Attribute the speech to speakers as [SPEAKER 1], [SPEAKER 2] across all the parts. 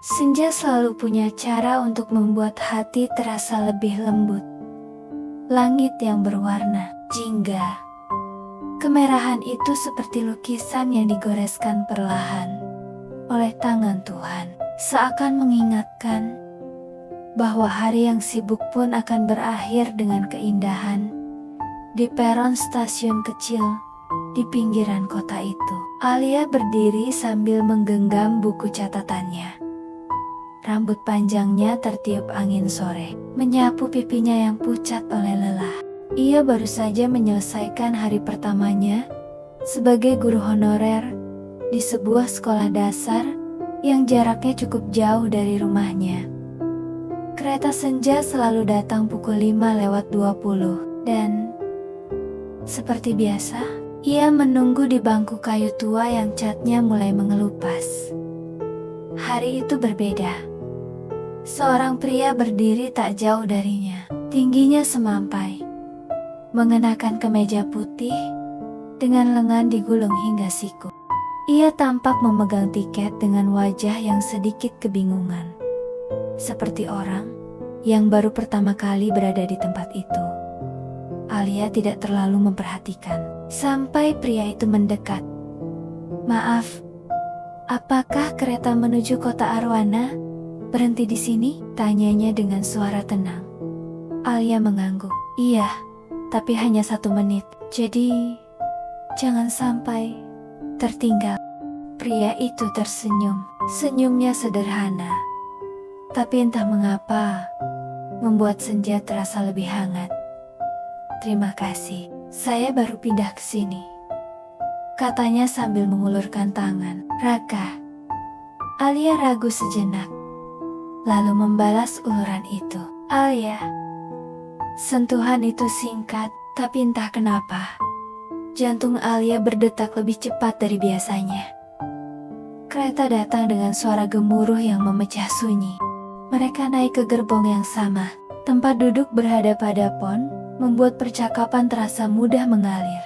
[SPEAKER 1] Senja selalu punya cara untuk membuat hati terasa lebih lembut. Langit yang berwarna jingga. Kemerahan itu seperti lukisan yang digoreskan perlahan oleh tangan Tuhan, seakan mengingatkan bahwa hari yang sibuk pun akan berakhir dengan keindahan. Di peron stasiun kecil di pinggiran kota itu, Alia berdiri sambil menggenggam buku catatannya. Rambut panjangnya tertiup angin sore, menyapu pipinya yang pucat oleh lelah. Ia baru saja menyelesaikan hari pertamanya sebagai guru honorer di sebuah sekolah dasar yang jaraknya cukup jauh dari rumahnya. Kereta senja selalu datang pukul 5:20 dan seperti biasa, ia menunggu di bangku kayu tua yang catnya mulai mengelupas. Hari itu berbeda. Seorang pria berdiri tak jauh darinya, tingginya semampai, mengenakan kemeja putih dengan lengan digulung hingga siku. Ia tampak memegang tiket dengan wajah yang sedikit kebingungan, seperti orang yang baru pertama kali berada di tempat itu. Alia tidak terlalu memperhatikan sampai pria itu mendekat. "Maaf, apakah kereta menuju kota Arwana berhenti di sini?" tanyanya dengan suara tenang. Alia mengangguk. "Iya, tapi hanya 1 menit, jadi jangan sampai tertinggal." Pria itu tersenyum. Senyumnya sederhana, tapi entah mengapa membuat senja terasa lebih hangat. "Terima kasih, saya baru pindah ke sini," katanya sambil mengulurkan tangan. "Raka." Alia ragu sejenak, lalu membalas uluran itu. "Alia." Sentuhan itu singkat, tapi entah kenapa jantung Alia berdetak lebih cepat dari biasanya. Kereta datang dengan suara gemuruh yang memecah sunyi. Mereka naik ke gerbong yang sama. Tempat duduk berhadap-hadapan membuat percakapan terasa mudah mengalir.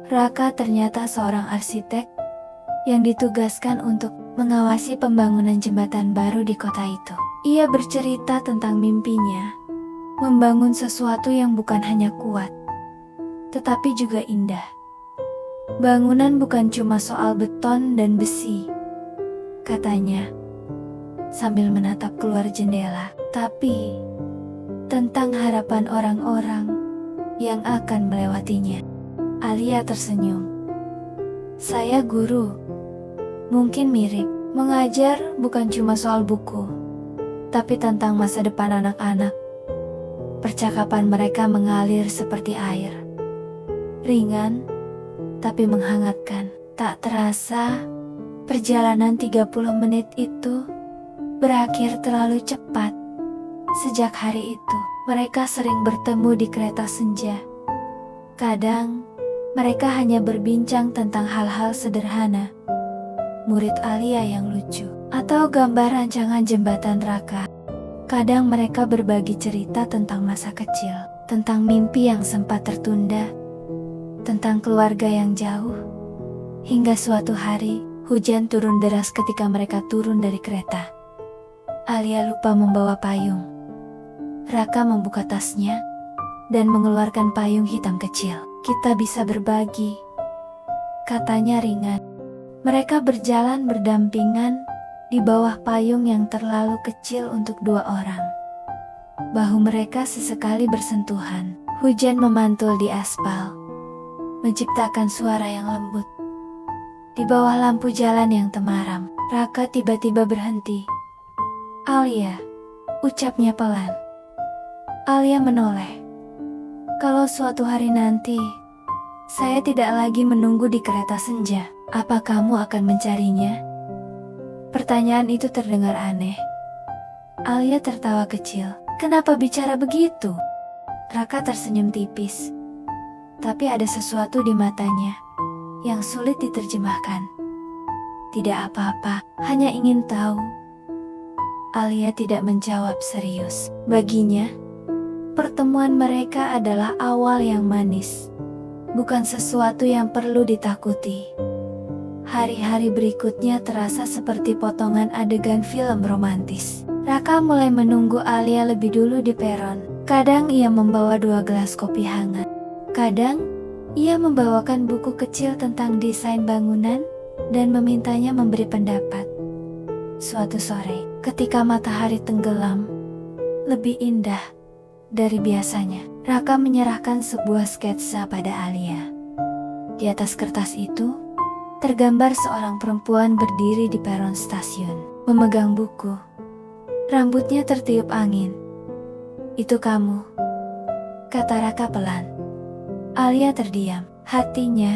[SPEAKER 1] Raka ternyata seorang arsitek yang ditugaskan untuk mengawasi pembangunan jembatan baru di kota itu. Ia bercerita tentang mimpinya membangun sesuatu yang bukan hanya kuat, tetapi juga indah. "Bangunan bukan cuma soal beton dan besi," katanya, sambil menatap keluar jendela, "tapi tentang harapan orang-orang yang akan melewatinya." Alia tersenyum. "Saya guru. Mungkin mirip. Mengajar bukan cuma soal buku, tapi tentang masa depan anak-anak." Percakapan mereka mengalir seperti air. Ringan, tapi menghangatkan. Tak terasa, perjalanan 30 menit itu berakhir terlalu cepat. Sejak hari itu, mereka sering bertemu di kereta senja. Kadang, mereka hanya berbincang tentang hal-hal sederhana. Murid Alia yang lucu, atau gambar rancangan jembatan Raka. Kadang mereka berbagi cerita tentang masa kecil, tentang mimpi yang sempat tertunda, tentang keluarga yang jauh. Hingga suatu hari, hujan turun deras ketika mereka turun dari kereta. Alia lupa membawa payung. Raka membuka tasnya dan mengeluarkan payung hitam kecil. "Kita bisa berbagi," katanya ringan. Mereka berjalan berdampingan di bawah payung yang terlalu kecil untuk 2 orang. Bahu mereka sesekali bersentuhan. Hujan memantul di aspal, menciptakan suara yang lembut. Di bawah lampu jalan yang temaram, Raka tiba-tiba berhenti. "Alia," ucapnya pelan. Alia menoleh. "Kalau suatu hari nanti saya tidak lagi menunggu di kereta senja, apa kamu akan mencarinya?" Pertanyaan itu terdengar aneh. Alia tertawa kecil. "Kenapa bicara begitu?" Raka tersenyum tipis, tapi ada sesuatu di matanya yang sulit diterjemahkan. "Tidak apa-apa, hanya ingin tahu." Alia tidak menjawab serius. Baginya, pertemuan mereka adalah awal yang manis, bukan sesuatu yang perlu ditakuti. Hari-hari berikutnya terasa seperti potongan adegan film romantis. Raka mulai menunggu Alia lebih dulu di peron. Kadang ia membawa 2 gelas kopi hangat. Kadang, ia membawakan buku kecil tentang desain bangunan dan memintanya memberi pendapat. Suatu sore, ketika matahari tenggelam, lebih indah dari biasanya, Raka menyerahkan sebuah sketsa pada Alia. Di atas kertas itu, tergambar seorang perempuan berdiri di peron stasiun, memegang buku. Rambutnya tertiup angin. "Itu kamu," kata Raka pelan. Alia terdiam, hatinya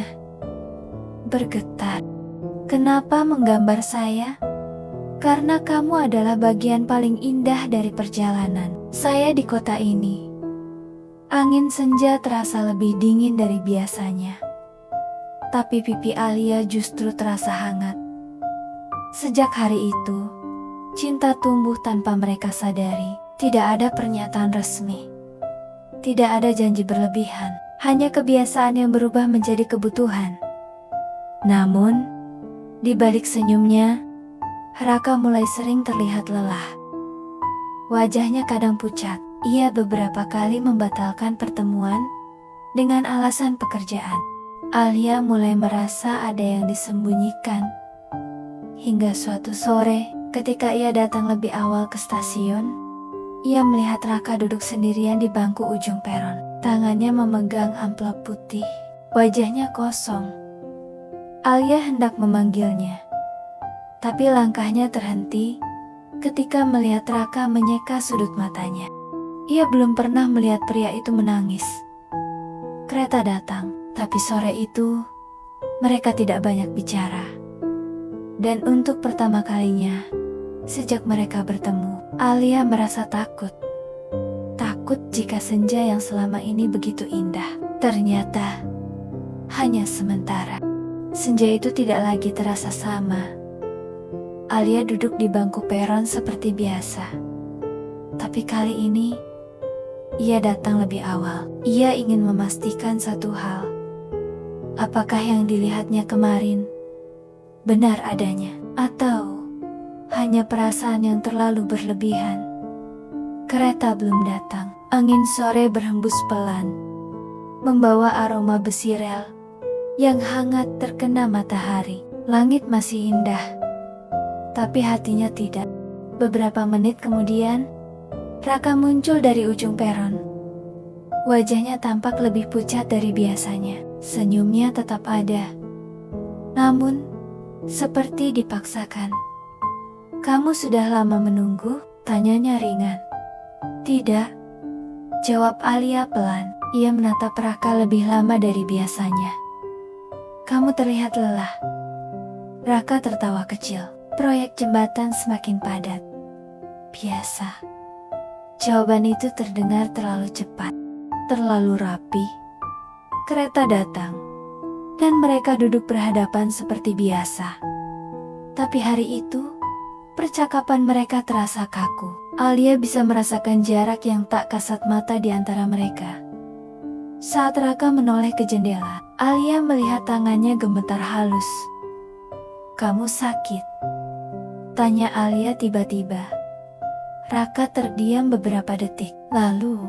[SPEAKER 1] bergetar. "Kenapa menggambar saya?" "Karena kamu adalah bagian paling indah dari perjalanan saya di kota ini." Angin senja terasa lebih dingin dari biasanya. Tapi pipi Alia justru terasa hangat. Sejak hari itu, cinta tumbuh tanpa mereka sadari. Tidak ada pernyataan resmi. Tidak ada janji berlebihan. Hanya kebiasaan yang berubah menjadi kebutuhan. Namun, di balik senyumnya, Raka mulai sering terlihat lelah. Wajahnya kadang pucat. Ia beberapa kali membatalkan pertemuan dengan alasan pekerjaan. Alia mulai merasa ada yang disembunyikan. Hingga suatu sore, ketika ia datang lebih awal ke stasiun, ia melihat Raka duduk sendirian di bangku ujung peron. Tangannya memegang amplop putih. Wajahnya kosong. Alia hendak memanggilnya. Tapi langkahnya terhenti ketika melihat Raka menyeka sudut matanya. Ia belum pernah melihat pria itu menangis. Kereta datang, tapi sore itu mereka tidak banyak bicara. Dan untuk pertama kalinya sejak mereka bertemu, Alia merasa takut. Takut jika senja yang selama ini begitu indah ternyata hanya sementara. Senja itu tidak lagi terasa sama. Alia duduk di bangku peron seperti biasa. Tapi kali ini ia datang lebih awal. Ia ingin memastikan satu hal. Apakah yang dilihatnya kemarin benar adanya, atau hanya perasaan yang terlalu berlebihan? Kereta belum datang. Angin sore berhembus pelan, membawa aroma besi rel yang hangat terkena matahari. Langit masih indah, tapi hatinya tidak. Beberapa menit kemudian, Raka muncul dari ujung peron. Wajahnya tampak lebih pucat dari biasanya. Senyumnya tetap ada, namun seperti dipaksakan. "Kamu sudah lama menunggu?" tanyanya ringan. "Tidak," jawab Alia pelan. Ia menatap Raka lebih lama dari biasanya. "Kamu terlihat lelah." Raka tertawa kecil. "Proyek jembatan semakin padat." "Biasa." Jawaban itu terdengar terlalu cepat, terlalu rapi. Kereta datang, dan mereka duduk berhadapan seperti biasa. Tapi hari itu, percakapan mereka terasa kaku. Alia bisa merasakan jarak yang tak kasat mata di antara mereka. Saat Raka menoleh ke jendela, Alia melihat tangannya gemetar halus. "Kamu sakit?" tanya Alia tiba-tiba. Raka terdiam beberapa detik, lalu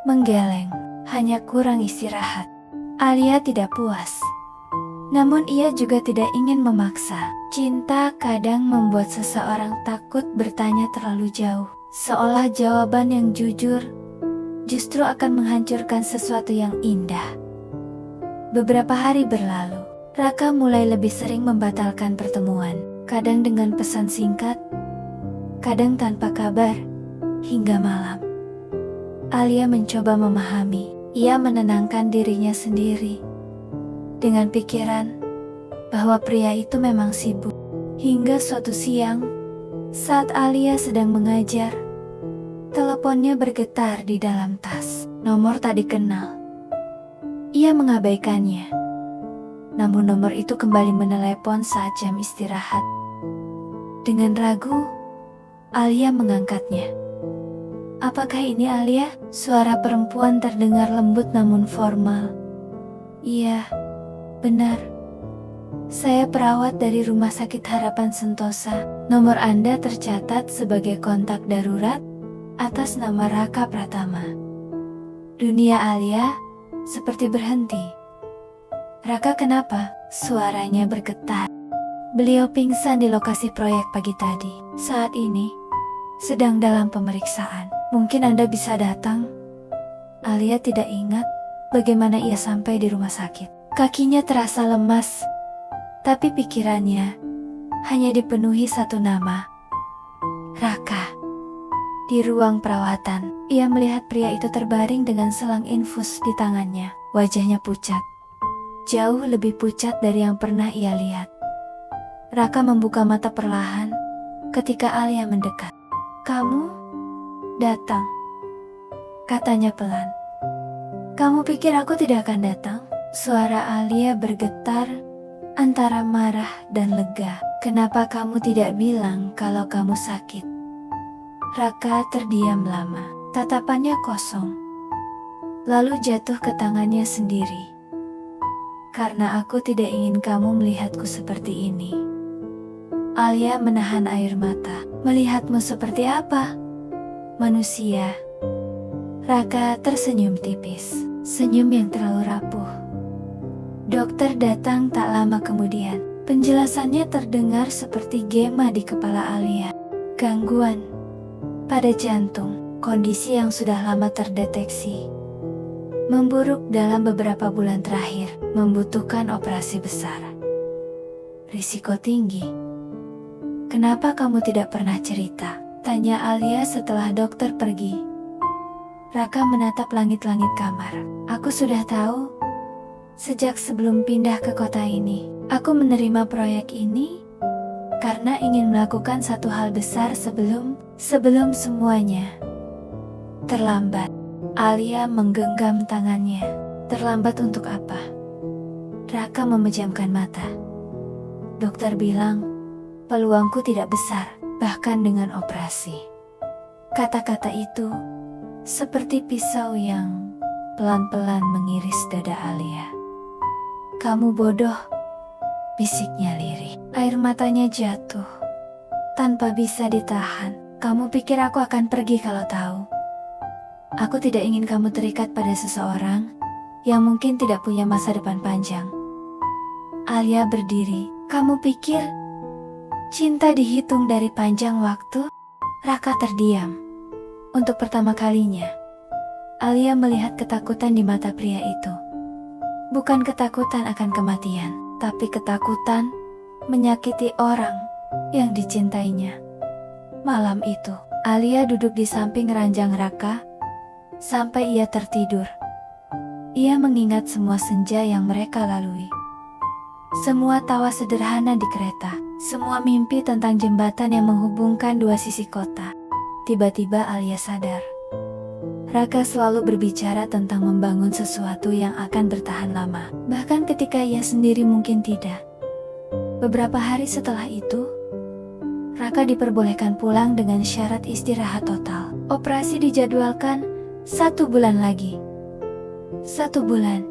[SPEAKER 1] menggeleng. "Hanya kurang istirahat." Alia tidak puas. Namun ia juga tidak ingin memaksa. Cinta kadang membuat seseorang takut bertanya terlalu jauh. Seolah jawaban yang jujur justru akan menghancurkan sesuatu yang indah. Beberapa hari berlalu. Raka mulai lebih sering membatalkan pertemuan. Kadang dengan pesan singkat, kadang tanpa kabar, hingga malam. Alia mencoba memahami. Ia menenangkan dirinya sendiri dengan pikiran bahwa pria itu memang sibuk. Hingga suatu siang, saat Alia sedang mengajar, teleponnya bergetar di dalam tas. Nomor tak dikenal. Ia mengabaikannya. Namun nomor itu kembali menelepon saat jam istirahat. Dengan ragu, Alia mengangkatnya. "Apakah ini Alia?" Suara perempuan terdengar lembut namun formal. "Iya, benar. Saya perawat dari Rumah Sakit Harapan Sentosa. Nomor Anda tercatat sebagai kontak darurat atas nama Raka Pratama. Dunia Alia seperti berhenti. Raka kenapa? Suaranya bergetar. Beliau pingsan di lokasi proyek pagi tadi. Saat ini sedang dalam pemeriksaan. Mungkin Anda bisa datang. Alia tidak ingat bagaimana ia sampai di rumah sakit. Kakinya terasa lemas, tapi pikirannya hanya dipenuhi satu nama, Raka. Di ruang perawatan, ia melihat pria itu terbaring dengan selang infus di tangannya. Wajahnya pucat, jauh lebih pucat dari yang pernah ia lihat. Raka membuka mata perlahan ketika Alia mendekat. "Kamu datang," katanya pelan. "Kamu pikir aku tidak akan datang?" Suara Alia bergetar antara marah dan lega. "Kenapa kamu tidak bilang kalau kamu sakit?" Raka terdiam lama, tatapannya kosong, lalu jatuh ke tangannya sendiri. "Karena aku tidak ingin kamu melihatku seperti ini." Alia menahan air mata. "Melihatmu seperti apa?" "Manusia." Raka tersenyum tipis, senyum yang terlalu rapuh. Dokter datang tak lama kemudian. Penjelasannya terdengar seperti gema di kepala Alia. Gangguan pada jantung, kondisi yang sudah lama terdeteksi. Memburuk dalam beberapa bulan terakhir, membutuhkan operasi besar. Risiko tinggi. "Kenapa kamu tidak pernah cerita?" tanya Alia setelah dokter pergi. Raka menatap langit-langit kamar. "Aku sudah tahu. Sejak sebelum pindah ke kota ini, aku menerima proyek ini karena ingin melakukan satu hal besar sebelum semuanya terlambat." Alia menggenggam tangannya. "Terlambat untuk apa?" Raka memejamkan mata. "Dokter bilang peluangku tidak besar, bahkan dengan operasi." Kata-kata itu seperti pisau yang pelan-pelan mengiris dada Alia. "Kamu bodoh," bisiknya lirih. Air matanya jatuh tanpa bisa ditahan. "Kamu pikir aku akan pergi kalau tahu? Aku tidak ingin kamu terikat pada seseorang yang mungkin tidak punya masa depan panjang." Alia berdiri. "Kamu pikir cinta dihitung dari panjang waktu?" Raka terdiam. Untuk pertama kalinya, Alia melihat ketakutan di mata pria itu. Bukan ketakutan akan kematian, tapi ketakutan menyakiti orang yang dicintainya. Malam itu, Alia duduk di samping ranjang Raka sampai ia tertidur. Ia mengingat semua senja yang mereka lalui. Semua tawa sederhana di kereta, semua mimpi tentang jembatan yang menghubungkan dua sisi kota. Tiba-tiba Alia sadar. Raka selalu berbicara tentang membangun sesuatu yang akan bertahan lama, bahkan ketika ia sendiri mungkin tidak. Beberapa hari setelah itu, Raka diperbolehkan pulang dengan syarat istirahat total. Operasi dijadwalkan 1 bulan lagi. 1 bulan.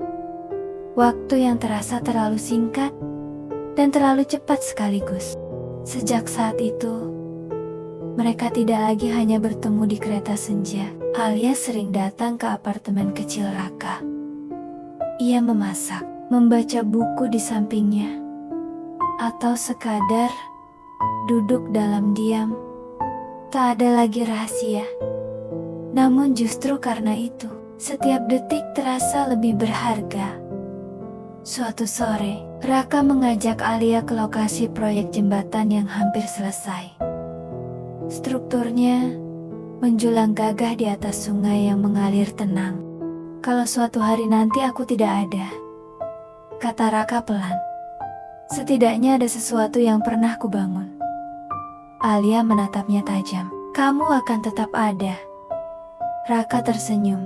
[SPEAKER 1] Waktu yang terasa terlalu singkat dan terlalu cepat sekaligus. Sejak saat itu, mereka tidak lagi hanya bertemu di kereta senja. Alia sering datang ke apartemen kecil Raka. Ia memasak, membaca buku di sampingnya, atau sekadar duduk dalam diam. Tak ada lagi rahasia. Namun justru karena itu, setiap detik terasa lebih berharga. Suatu sore, Raka mengajak Alia ke lokasi proyek jembatan yang hampir selesai. Strukturnya menjulang gagah di atas sungai yang mengalir tenang. "Kalau suatu hari nanti aku tidak ada," kata Raka pelan, "setidaknya ada sesuatu yang pernah kubangun." Alia menatapnya tajam. "Kamu akan tetap ada." Raka tersenyum,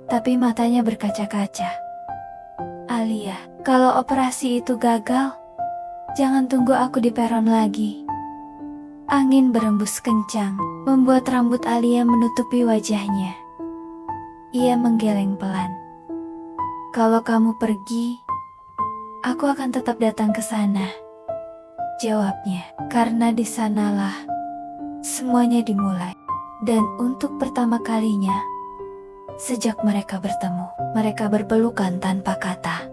[SPEAKER 1] tapi matanya berkaca-kaca. "Alia, kalau operasi itu gagal, jangan tunggu aku di peron lagi." Angin berembus kencang, membuat rambut Alia menutupi wajahnya. Ia menggeleng pelan. "Kalau kamu pergi, Aku akan tetap datang ke sana, jawabnya, karena di sanalah semuanya dimulai. Dan untuk pertama kalinya, sejak mereka bertemu, mereka berpelukan tanpa kata.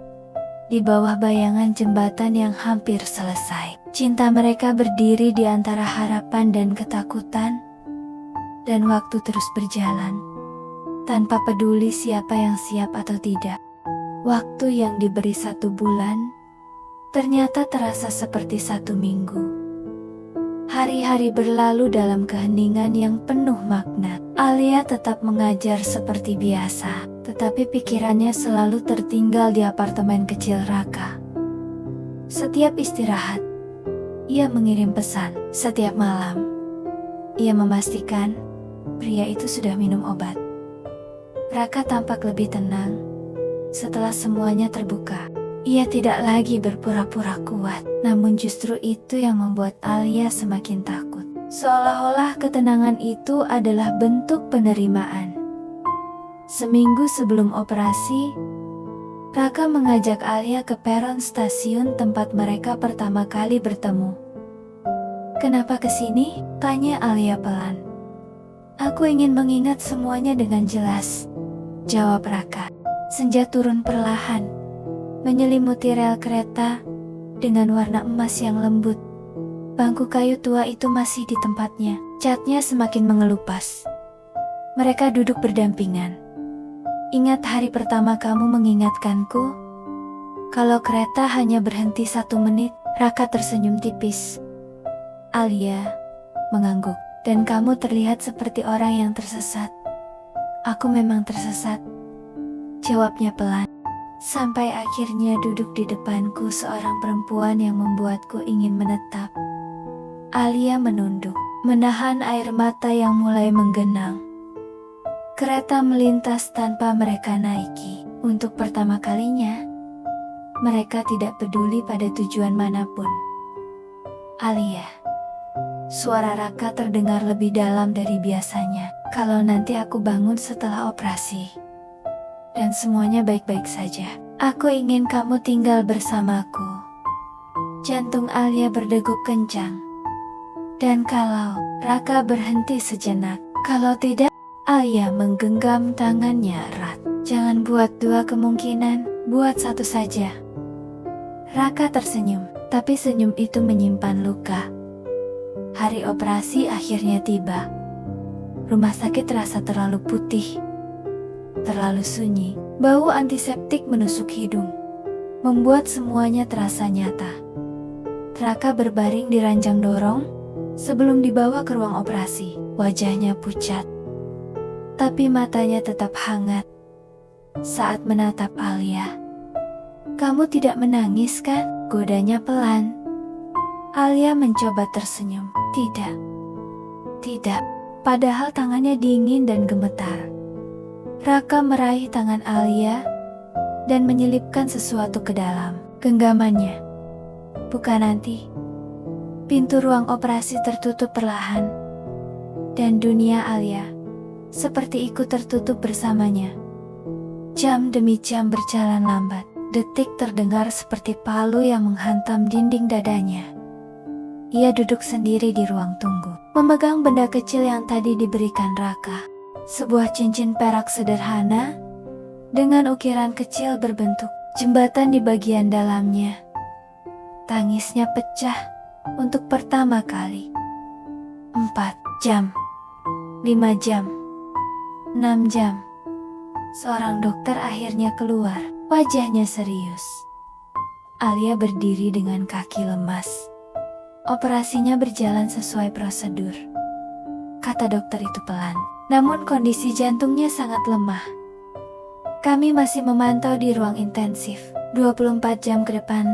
[SPEAKER 1] Di bawah bayangan jembatan yang hampir selesai, cinta mereka berdiri di antara harapan dan ketakutan. Dan waktu terus berjalan, tanpa peduli siapa yang siap atau tidak. Waktu yang diberi 1 bulan, ternyata terasa seperti 1 minggu. Hari-hari berlalu dalam keheningan yang penuh makna. Alia tetap mengajar seperti biasa, tetapi pikirannya selalu tertinggal di apartemen kecil Raka. Setiap istirahat, ia mengirim pesan. Setiap malam, ia memastikan pria itu sudah minum obat. Raka tampak lebih tenang setelah semuanya terbuka. Ia tidak lagi berpura-pura kuat, namun justru itu yang membuat Alia semakin takut. Seolah-olah ketenangan itu adalah bentuk penerimaan. Seminggu sebelum operasi, Raka mengajak Alia ke peron stasiun tempat mereka pertama kali bertemu. "Kenapa ke sini?" tanya Alia pelan. "Aku ingin mengingat semuanya dengan jelas," jawab Raka. Senja turun perlahan, menyelimuti rel kereta dengan warna emas yang lembut. Bangku kayu tua itu masih di tempatnya, catnya semakin mengelupas. Mereka duduk berdampingan. "Ingat hari pertama kamu mengingatkanku? Kalau kereta hanya berhenti 1 menit," Raka tersenyum tipis. Alia mengangguk. "Dan kamu terlihat seperti orang yang tersesat." "Aku memang tersesat," jawabnya pelan. "Sampai akhirnya duduk di depanku seorang perempuan yang membuatku ingin menetap." Alia menunduk, menahan air mata yang mulai menggenang. Kereta melintas tanpa mereka naiki. Untuk pertama kalinya, mereka tidak peduli pada tujuan manapun. "Alia," suara Raka terdengar lebih dalam dari biasanya. "Kalau nanti aku bangun setelah operasi dan semuanya baik-baik saja, aku ingin kamu tinggal bersamaku." Jantung Alia berdegup kencang. "Dan kalau..." Raka berhenti sejenak. "Kalau tidak..." Alia menggenggam tangannya erat. "Jangan buat 2 kemungkinan, buat 1 saja." Raka tersenyum, tapi senyum itu menyimpan luka. Hari operasi akhirnya tiba. Rumah sakit terasa terlalu putih, terlalu sunyi. Bau antiseptik menusuk hidung, membuat semuanya terasa nyata. Raka berbaring di ranjang dorong sebelum dibawa ke ruang operasi. Wajahnya pucat, tapi matanya tetap hangat saat menatap Alia. "Kamu tidak menangis kan?" godanya pelan. Alia mencoba tersenyum. "Tidak, tidak." Padahal tangannya dingin dan gemetar. Raka meraih tangan Alia dan menyelipkan sesuatu ke dalam genggamannya. "Buka nanti." Pintu ruang operasi tertutup perlahan, dan dunia Alia seperti ikut tertutup bersamanya. Jam demi jam berjalan lambat. Detik terdengar seperti palu yang menghantam dinding dadanya. Ia duduk sendiri di ruang tunggu, memegang benda kecil yang tadi diberikan Raka. Sebuah cincin perak sederhana dengan ukiran kecil berbentuk jembatan di bagian dalamnya. Tangisnya pecah untuk pertama kali. 4 jam, 5 jam, 6 jam. Seorang dokter akhirnya keluar, wajahnya serius. Alia berdiri dengan kaki lemas. "Operasinya berjalan sesuai prosedur," kata dokter itu pelan. "Namun kondisi jantungnya sangat lemah. Kami masih memantau di ruang intensif. 24 jam ke depan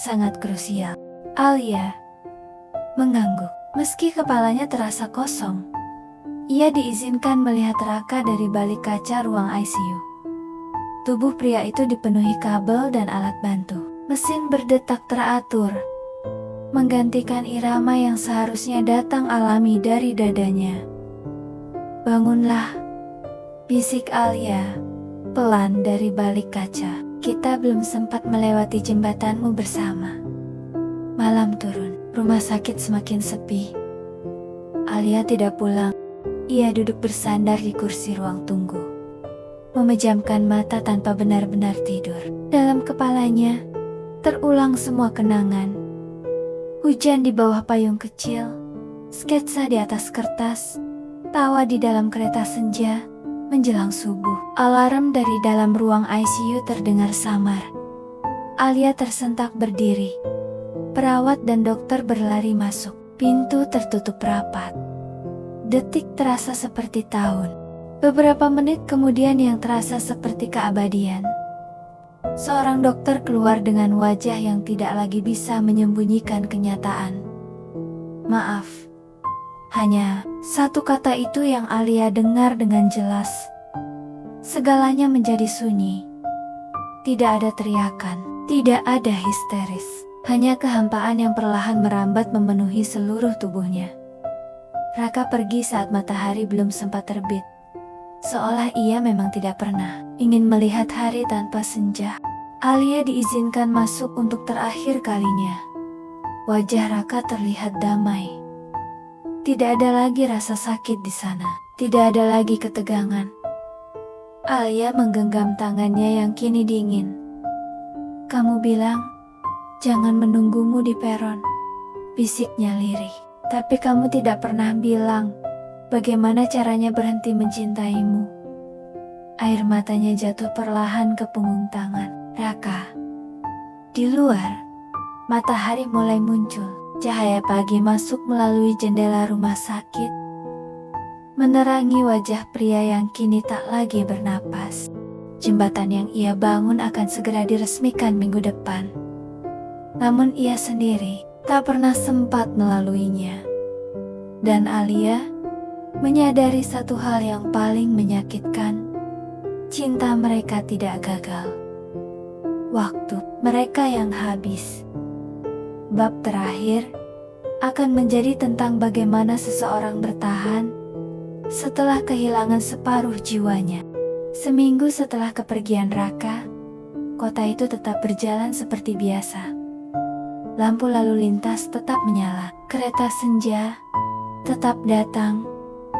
[SPEAKER 1] sangat krusial." Alia mengangguk, meski kepalanya terasa kosong. Ia diizinkan melihat Raka dari balik kaca ruang ICU. Tubuh pria itu dipenuhi kabel dan alat bantu. Mesin berdetak teratur, menggantikan irama yang seharusnya datang alami dari dadanya. "Bangunlah," bisik Alia pelan dari balik kaca. Kita belum sempat melewati jembatanmu bersama. Malam turun, rumah sakit semakin sepi. Alia tidak pulang. Ia duduk bersandar di kursi ruang tunggu, memejamkan mata tanpa benar-benar tidur. Dalam kepalanya, terulang semua kenangan. Hujan di bawah payung kecil, sketsa di atas kertas, tawa di dalam kereta senja, menjelang subuh. Alarm dari dalam ruang ICU terdengar samar. Alia tersentak berdiri. Perawat dan dokter berlari masuk. Pintu tertutup rapat. Detik terasa seperti tahun. Beberapa menit kemudian yang terasa seperti keabadian. Seorang dokter keluar dengan wajah yang tidak lagi bisa menyembunyikan kenyataan. Maaf. Hanya satu kata itu yang Alia dengar dengan jelas. Segalanya menjadi sunyi. Tidak ada teriakan, tidak ada histeris. Hanya kehampaan yang perlahan merambat memenuhi seluruh tubuhnya. Raka pergi saat matahari belum sempat terbit. Seolah ia memang tidak pernah ingin melihat hari tanpa senja. Alia diizinkan masuk untuk terakhir kalinya. Wajah Raka terlihat damai. Tidak ada lagi rasa sakit di sana. Tidak ada lagi ketegangan. Alia menggenggam tangannya yang kini dingin. Kamu bilang, jangan menunggumu di peron, bisiknya lirih. Tapi kamu tidak pernah bilang, bagaimana caranya berhenti mencintaimu. Air matanya jatuh perlahan ke punggung tangan Raka. Di luar, matahari mulai muncul. Cahaya pagi masuk melalui jendela rumah sakit, menerangi wajah pria yang kini tak lagi bernapas. Jembatan yang ia bangun akan segera diresmikan minggu depan. Namun ia sendiri tak pernah sempat melaluinya. Dan Alia menyadari satu hal yang paling menyakitkan. Cinta mereka tidak gagal. Waktu mereka yang habis. Bab terakhir akan menjadi tentang bagaimana seseorang bertahan setelah kehilangan separuh jiwanya. Seminggu setelah kepergian Raka, kota itu tetap berjalan seperti biasa. Lampu lalu lintas tetap menyala. Kereta senja tetap datang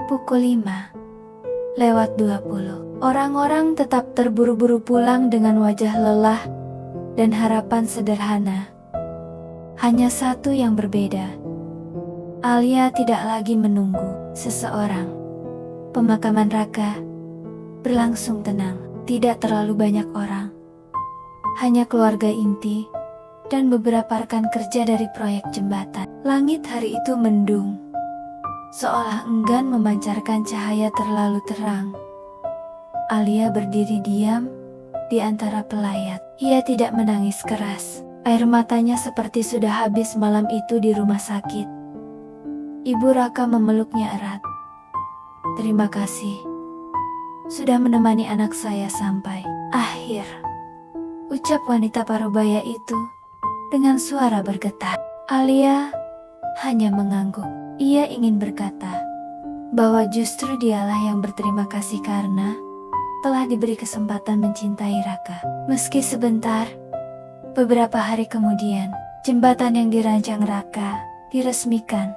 [SPEAKER 1] pukul 5:20. Orang-orang tetap terburu-buru pulang dengan wajah lelah dan harapan sederhana. Hanya satu yang berbeda. Alia tidak lagi menunggu seseorang. Pemakaman Raka berlangsung tenang. Tidak terlalu banyak orang. Hanya keluarga inti dan beberapa rekan kerja dari proyek jembatan. Langit hari itu mendung, seolah enggan memancarkan cahaya terlalu terang. Alia berdiri diam di antara pelayat. Ia tidak menangis keras. Air matanya seperti sudah habis malam itu di rumah sakit. Ibu Raka memeluknya erat. Terima kasih sudah menemani anak saya sampai akhir, ucap wanita parubaya itu dengan suara bergetar. Alia hanya mengangguk. Ia ingin berkata bahwa justru dialah yang berterima kasih karena telah diberi kesempatan mencintai Raka. Meski sebentar, beberapa hari kemudian, jembatan yang dirancang Raka diresmikan.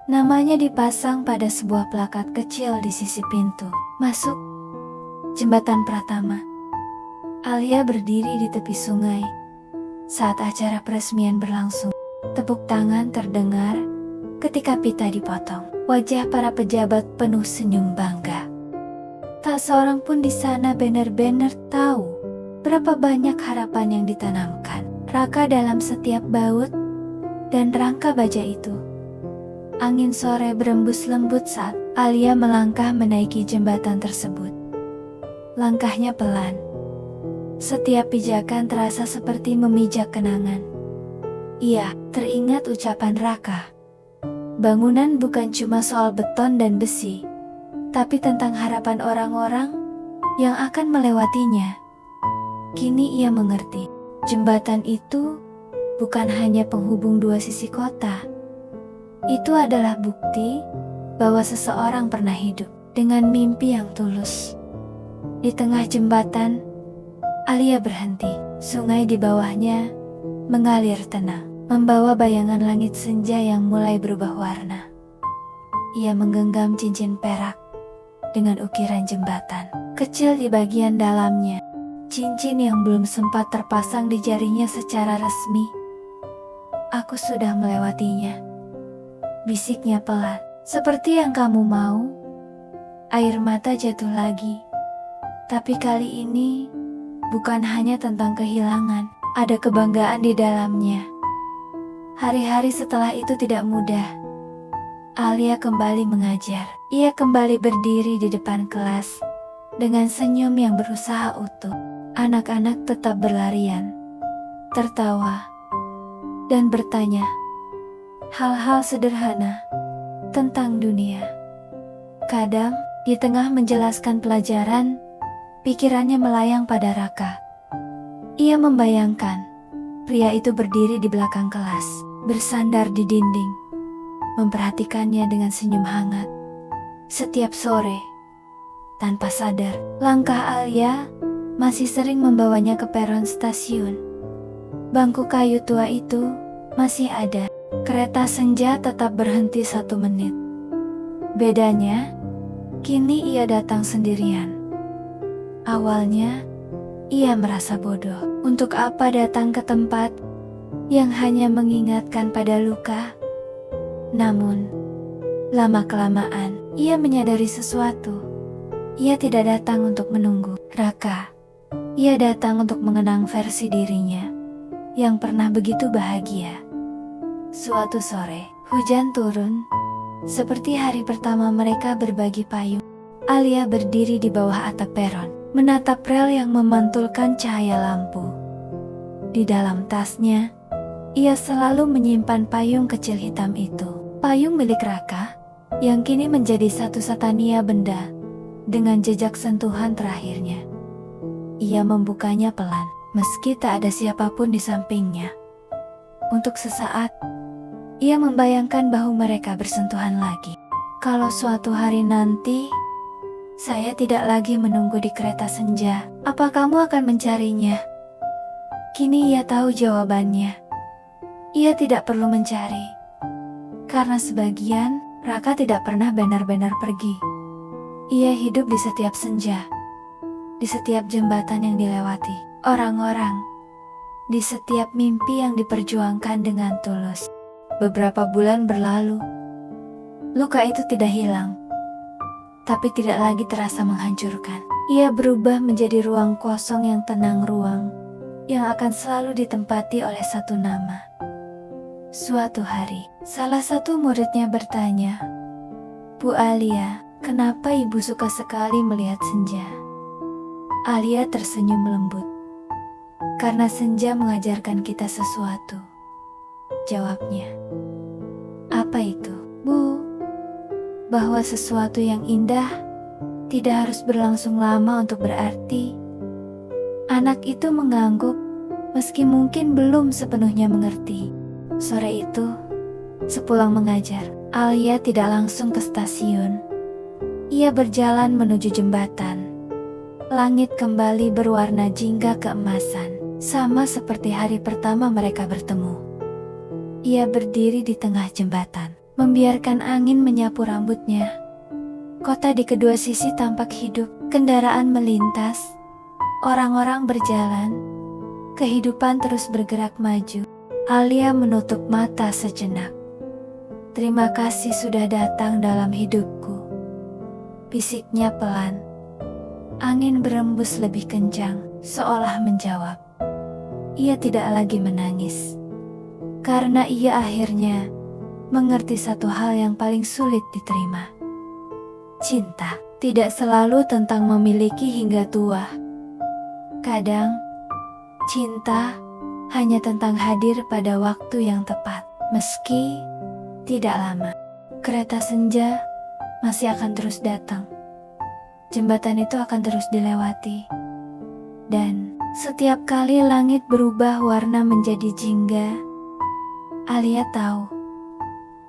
[SPEAKER 1] Namanya dipasang pada sebuah plakat kecil di sisi pintu masuk Jembatan Pratama. Alia berdiri di tepi sungai saat acara peresmian berlangsung. Tepuk tangan terdengar ketika pita dipotong. Wajah para pejabat penuh senyum bangga. Tak seorang pun di sana benar-benar tahu berapa banyak harapan yang ditanamkan Raka dalam setiap baut dan rangka baja itu. Angin sore berembus lembut saat Alia melangkah menaiki jembatan tersebut. Langkahnya pelan. Setiap pijakan terasa seperti memijak kenangan. Ia teringat ucapan Raka. Bangunan bukan cuma soal beton dan besi, tapi tentang harapan orang-orang yang akan melewatinya. Kini ia mengerti, jembatan itu bukan hanya penghubung dua sisi kota. Itu adalah bukti bahwa seseorang pernah hidup dengan mimpi yang tulus. Di tengah jembatan, Alia berhenti. Sungai di bawahnya mengalir tenang, membawa bayangan langit senja yang mulai berubah warna. Ia menggenggam cincin perak dengan ukiran jembatan kecil di bagian dalamnya. Cincin yang belum sempat terpasang di jarinya secara resmi. "Aku sudah melewatinya," bisiknya pelan. "Seperti yang kamu mau." Air mata jatuh lagi. Tapi kali ini bukan hanya tentang kehilangan, ada kebanggaan di dalamnya. Hari-hari setelah itu tidak mudah. Alia kembali mengajar. Ia kembali berdiri di depan kelas dengan senyum yang berusaha utuh. Anak-anak tetap berlarian, tertawa, dan bertanya hal-hal sederhana tentang dunia. Kadang, di tengah menjelaskan pelajaran, pikirannya melayang pada Raka. Ia membayangkan pria itu berdiri di belakang kelas, bersandar di dinding, memperhatikannya dengan senyum hangat. Setiap sore, tanpa sadar, langkah Alia masih sering membawanya ke peron stasiun. Bangku kayu tua itu masih ada. Kereta senja tetap berhenti 1 menit. Bedanya, kini ia datang sendirian. Awalnya, ia merasa bodoh. Untuk apa datang ke tempat yang hanya mengingatkan pada luka? Namun, lama-kelamaan, ia menyadari sesuatu. Ia tidak datang untuk menunggu Raka. Ia datang untuk mengenang versi dirinya yang pernah begitu bahagia. Suatu sore, hujan turun. Seperti hari pertama mereka berbagi payung. Alia berdiri di bawah atap peron, menatap rel yang memantulkan cahaya lampu. Di dalam tasnya, ia selalu menyimpan payung kecil hitam itu. Payung milik Raka, yang kini menjadi satu-satunya benda dengan jejak sentuhan terakhirnya. Ia membukanya pelan, meski tak ada siapapun di sampingnya. Untuk sesaat, ia membayangkan bahu mereka bersentuhan lagi. Kalau suatu hari nanti, saya tidak lagi menunggu di kereta senja, apa kamu akan mencarinya? Kini ia tahu jawabannya. Ia tidak perlu mencari. Karena sebagian, Raka tidak pernah benar-benar pergi. Ia hidup di setiap senja, di setiap jembatan yang dilewati orang-orang, di setiap mimpi yang diperjuangkan dengan tulus. Beberapa bulan berlalu. Luka itu tidak hilang, tapi tidak lagi terasa menghancurkan. Ia berubah menjadi ruang kosong yang tenang, ruang yang akan selalu ditempati oleh satu nama. Suatu hari, salah satu muridnya bertanya, "Bu Alia, kenapa ibu suka sekali melihat senja?" Alia tersenyum lembut. "Karena senja mengajarkan kita sesuatu," jawabnya. "Apa itu, Bu?" "Bahwa sesuatu yang indah tidak harus berlangsung lama untuk berarti." Anak itu mengangguk, meski mungkin belum sepenuhnya mengerti. Sore itu, sepulang mengajar, Alia tidak langsung ke stasiun. Ia berjalan menuju jembatan. Langit kembali berwarna jingga keemasan, sama seperti hari pertama mereka bertemu. Ia berdiri di tengah jembatan, membiarkan angin menyapu rambutnya. Kota di kedua sisi tampak hidup, kendaraan melintas, orang-orang berjalan, kehidupan terus bergerak maju. Alia menutup mata sejenak. "Terima kasih sudah datang dalam hidupku," bisiknya pelan. Angin berembus lebih kencang, seolah menjawab. Ia tidak lagi menangis, karena ia akhirnya mengerti satu hal yang paling sulit diterima. Cinta tidak selalu tentang memiliki hingga tua. Kadang, cinta hanya tentang hadir pada waktu yang tepat, meski tidak lama. Kereta senja masih akan terus datang. Jembatan itu akan terus dilewati. Dan setiap kali langit berubah warna menjadi jingga, Alia tahu,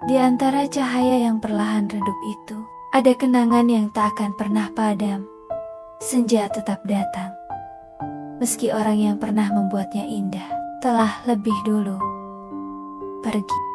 [SPEAKER 1] di antara cahaya yang perlahan redup itu, ada kenangan yang tak akan pernah padam. Senja tetap datang, meski orang yang pernah membuatnya indah telah lebih dulu pergi.